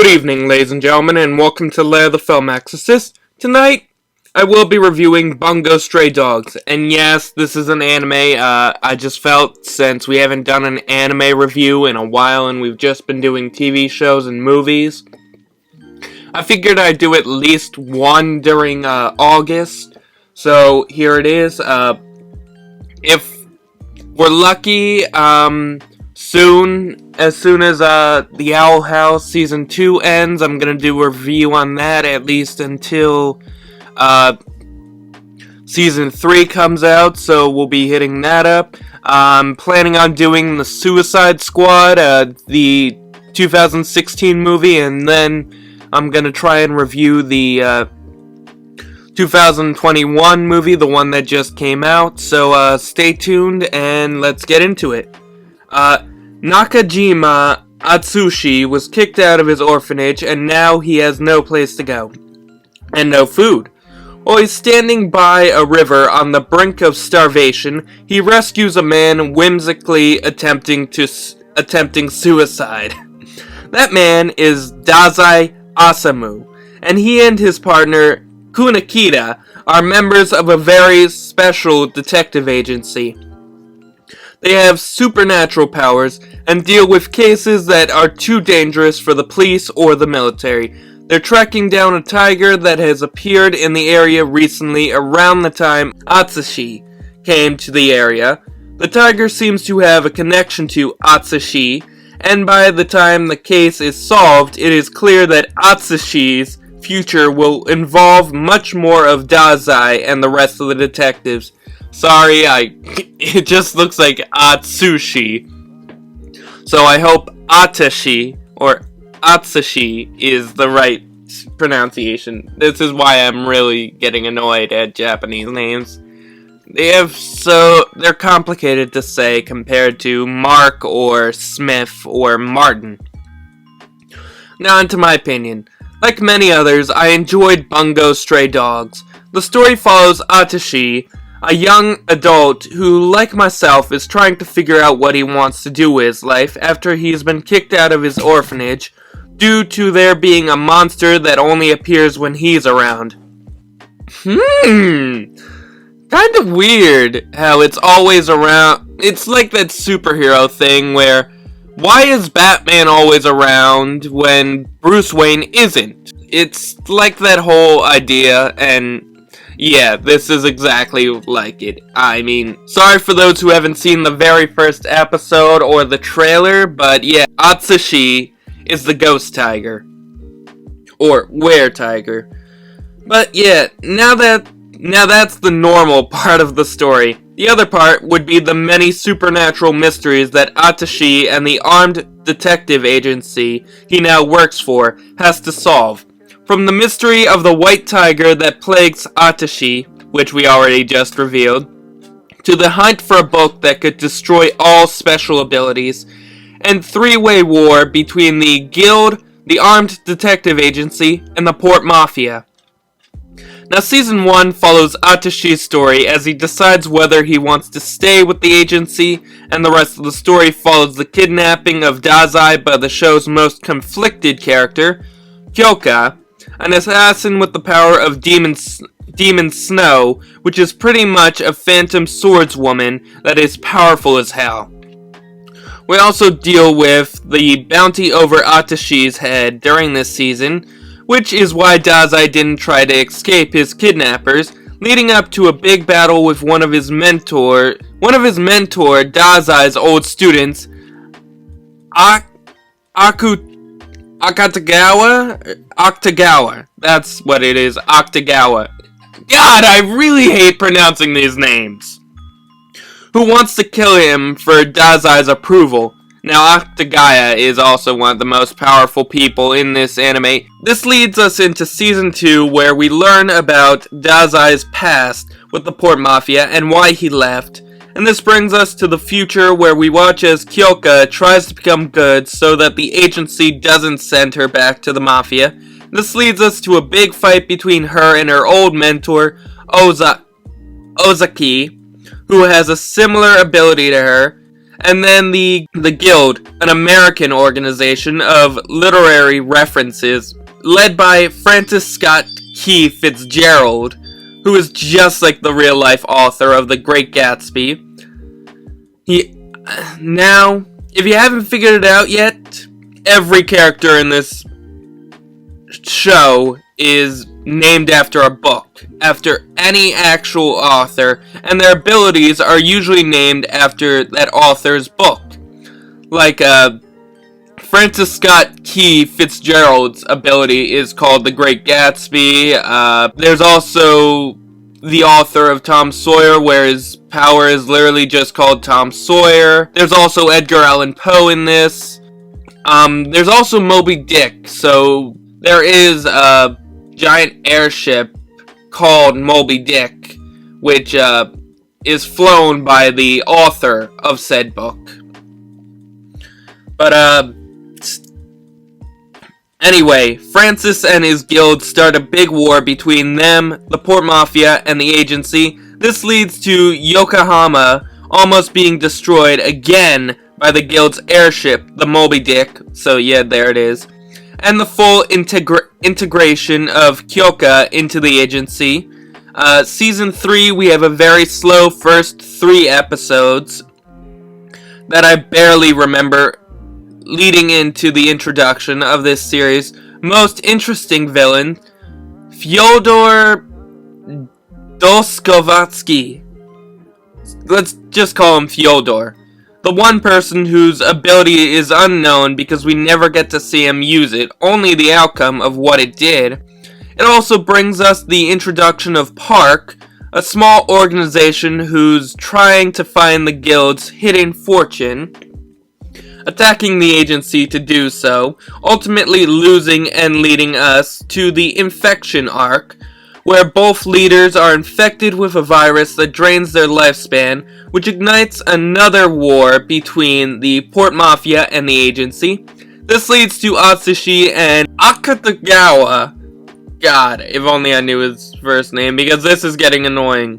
Good evening, ladies and gentlemen, and welcome to Lair the Film Exorcist. Tonight, I will be reviewing Bungo Stray Dogs. And yes, this is an anime. I just felt, since we haven't done an anime review in a while, and we've just been doing TV shows and movies, I figured I'd do at least one during August. So, here it is. If we're lucky, as soon as The Owl House Season 2 ends, I'm going to do a review on that, at least until Season 3 comes out, so we'll be hitting that up. I'm planning on doing the Suicide Squad, the 2016 movie, and then I'm going to try and review the 2021 movie, the one that just came out, so stay tuned and let's get into it. Nakajima Atsushi was kicked out of his orphanage, and now he has no place to go, and no food. While he's standing by a river on the brink of starvation, he rescues a man whimsically attempting suicide. That man is Dazai Osamu, and he and his partner, Kunakita, are members of a very special detective agency. They have supernatural powers and deal with cases that are too dangerous for the police or the military. They're tracking down a tiger that has appeared in the area recently around the time Atsushi came to the area. The tiger seems to have a connection to Atsushi, and by the time the case is solved, it is clear that Atsushi's future will involve much more of Dazai and the rest of the detectives. Sorry, it just looks like Atsushi. So I hope Atashi or Atsushi is the right pronunciation. This is why I'm really getting annoyed at Japanese names. They're complicated to say compared to Mark or Smith or Martin. Now onto my opinion. Like many others, I enjoyed Bungo Stray Dogs. The story follows Atashi, a young adult who, like myself, is trying to figure out what he wants to do with his life after he's been kicked out of his orphanage due to there being a monster that only appears when he's around. Kind of weird how it's always around. It's like that superhero thing where, why is Batman always around when Bruce Wayne isn't? It's like that whole idea, and yeah, this is exactly like it. I mean, sorry for those who haven't seen the very first episode or the trailer, but yeah, Atsushi is the ghost tiger. Or were-tiger. But yeah, now that's the normal part of the story. The other part would be the many supernatural mysteries that Atashi and the armed detective agency he now works for has to solve. From the mystery of the white tiger that plagues Atashi, which we already just revealed, to the hunt for a book that could destroy all special abilities, and three-way war between the guild, the armed detective agency, and the port mafia. Now, Season 1 follows Atashi's story as he decides whether he wants to stay with the agency, and the rest of the story follows the kidnapping of Dazai by the show's most conflicted character, Kyoka, an assassin with the power of Demon Snow, which is pretty much a phantom swordswoman that is powerful as hell. We also deal with the bounty over Atashi's head during this season, which is why Dazai didn't try to escape his kidnappers, leading up to a big battle with one of his mentor, Dazai's old students, Octagawa. That's what it is, Octagawa. God, I really hate pronouncing these names. Who wants to kill him for Dazai's approval. Now, Octagawa is also one of the most powerful people in this anime. This leads us into Season 2, where we learn about Dazai's past with the Port Mafia and why he left. And this brings us to the future, where we watch as Kyoka tries to become good so that the agency doesn't send her back to the Mafia. This leads us to a big fight between her and her old mentor, Ozaki, who has a similar ability to her, And then the Guild, an American organization of literary references, led by Francis Scott Key Fitzgerald, who is just like the real-life author of The Great Gatsby. Now, if you haven't figured it out yet, every character in this show is named after a book, after any actual author, and their abilities are usually named after that author's book. Like, Francis Scott Key Fitzgerald's ability is called The Great Gatsby. There's also the author of Tom Sawyer, where his power is literally just called Tom Sawyer. There's also Edgar Allan Poe in this. There's also Moby Dick, so there is a giant airship called Moby Dick, which is flown by the author of said book. But, anyway, Francis and his guild start a big war between them, the Port Mafia, and the agency. This leads to Yokohama almost being destroyed again by the guild's airship, the Moby Dick. So yeah, there it is. And the full integration of Kyoka into the agency. Season 3, we have a very slow first 3 episodes that I barely remember leading into the introduction of this series' most interesting villain, Fyodor Dostoevsky. Let's just call him Fyodor. The one person whose ability is unknown because we never get to see him use it, only the outcome of what it did. It also brings us the introduction of Park, a small organization who's trying to find the guild's hidden fortune, attacking the agency to do so, ultimately losing and leading us to the infection arc, where both leaders are infected with a virus that drains their lifespan, which ignites another war between the Port Mafia and the agency. This leads to Atsushi and Akutagawa. God, if only I knew his first name, because this is getting annoying.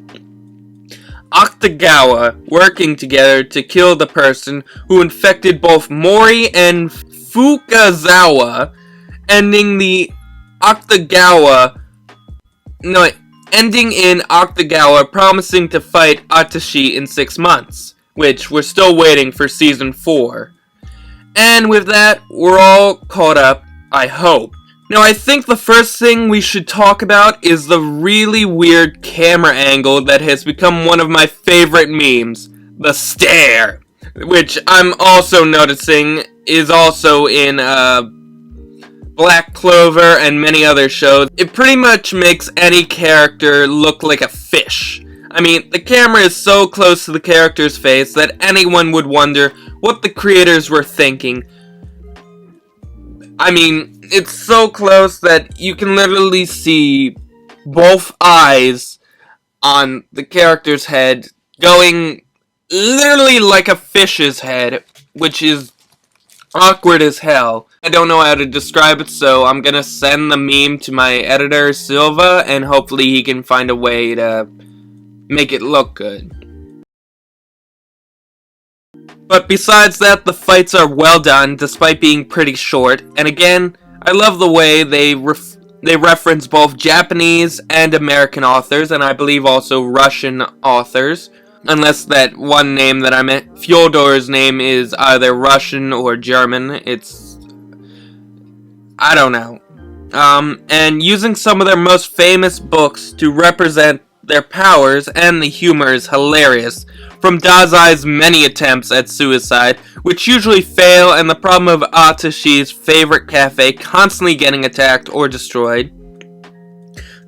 Akutagawa working together to kill the person who infected both Mori and Fukazawa, ending in Akutagawa promising to fight Atsushi in 6 months, which we're still waiting for Season 4. And with that, we're all caught up, I hope. Now, I think the first thing we should talk about is the really weird camera angle that has become one of my favorite memes, the stare, which I'm also noticing is also in Black Clover and many other shows. It pretty much makes any character look like a fish. I mean, the camera is so close to the character's face that anyone would wonder what the creators were thinking. I mean, it's so close that you can literally see both eyes on the character's head going literally like a fish's head, which is awkward as hell. I don't know how to describe it, so I'm gonna send the meme to my editor, Silva, and hopefully he can find a way to make it look good. But besides that, the fights are well done, despite being pretty short, and again, I love the way they reference both Japanese and American authors, and I believe also Russian authors. Unless that one name that I meant, Fyodor's name is either Russian or German. I don't know. And using some of their most famous books to represent their powers, and the humor is hilarious. From Dazai's many attempts at suicide, which usually fail, and the problem of Atsushi's favorite cafe constantly getting attacked or destroyed.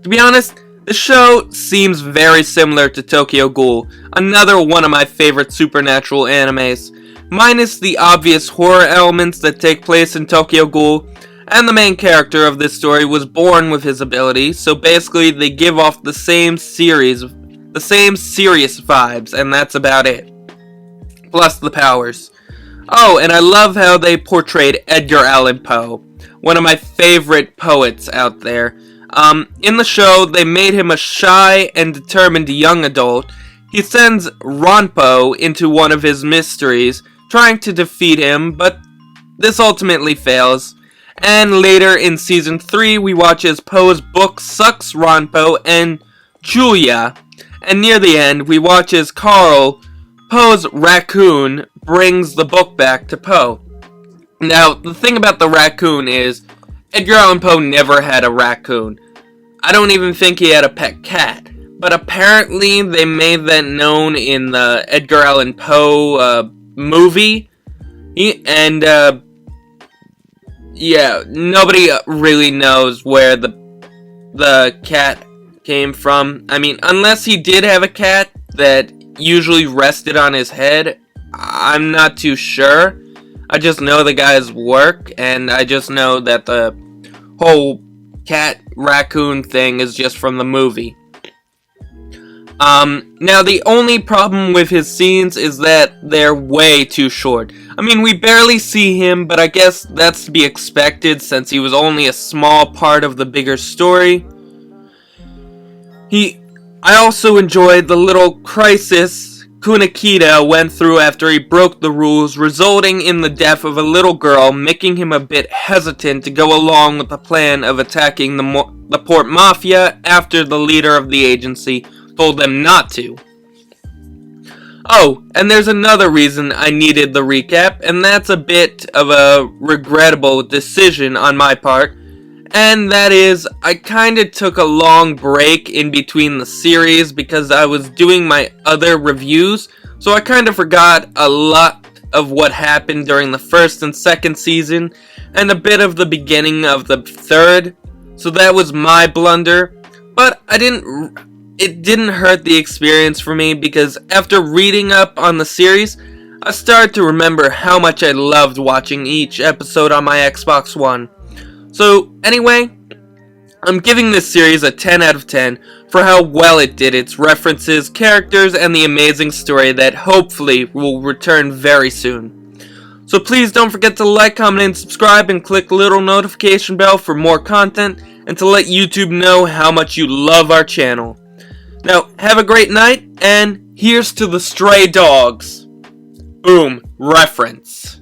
To be honest, the show seems very similar to Tokyo Ghoul, another one of my favorite supernatural animes, minus the obvious horror elements that take place in Tokyo Ghoul, and the main character of this story was born with his ability, so basically they give off the same serious vibes, and that's about it. Plus the powers. Oh, and I love how they portrayed Edgar Allan Poe, one of my favorite poets out there. In the show, they made him a shy and determined young adult, He sends Ronpo into one of his mysteries, trying to defeat him, but this ultimately fails. And later in Season 3, we watch as Poe's book sucks Ronpo and Julia. And near the end, we watch as Carl, Poe's raccoon, brings the book back to Poe. Now, the thing about the raccoon is, Edgar Allan Poe never had a raccoon. I don't even think he had a pet cat. But apparently they made that known in the Edgar Allan Poe movie. Yeah, nobody really knows where the cat came from. I mean, unless he did have a cat that usually rested on his head, I'm not too sure. I just know the guy's work, and I just know that the whole cat-raccoon thing is just from the movie. Now the only problem with his scenes is that they're way too short. I mean, we barely see him, but I guess that's to be expected since he was only a small part of the bigger story. I also enjoyed the little crisis Kunakita went through after he broke the rules, resulting in the death of a little girl, making him a bit hesitant to go along with the plan of attacking the Port Mafia after the leader of the agency told them not to. Oh, and there's another reason I needed the recap, and that's a bit of a regrettable decision on my part, and that is, I kinda took a long break in between the series because I was doing my other reviews, so I kinda forgot a lot of what happened during the first and second season, and a bit of the beginning of the third, so that was my blunder, but it didn't hurt the experience for me because after reading up on the series, I started to remember how much I loved watching each episode on my Xbox One. So anyway, I'm giving this series a 10 out of 10 for how well it did its references, characters, and the amazing story that hopefully will return very soon. So please don't forget to like, comment, and subscribe, and click the little notification bell for more content, and to let YouTube know how much you love our channel. Now, have a great night, and here's to the stray dogs. Boom, reference.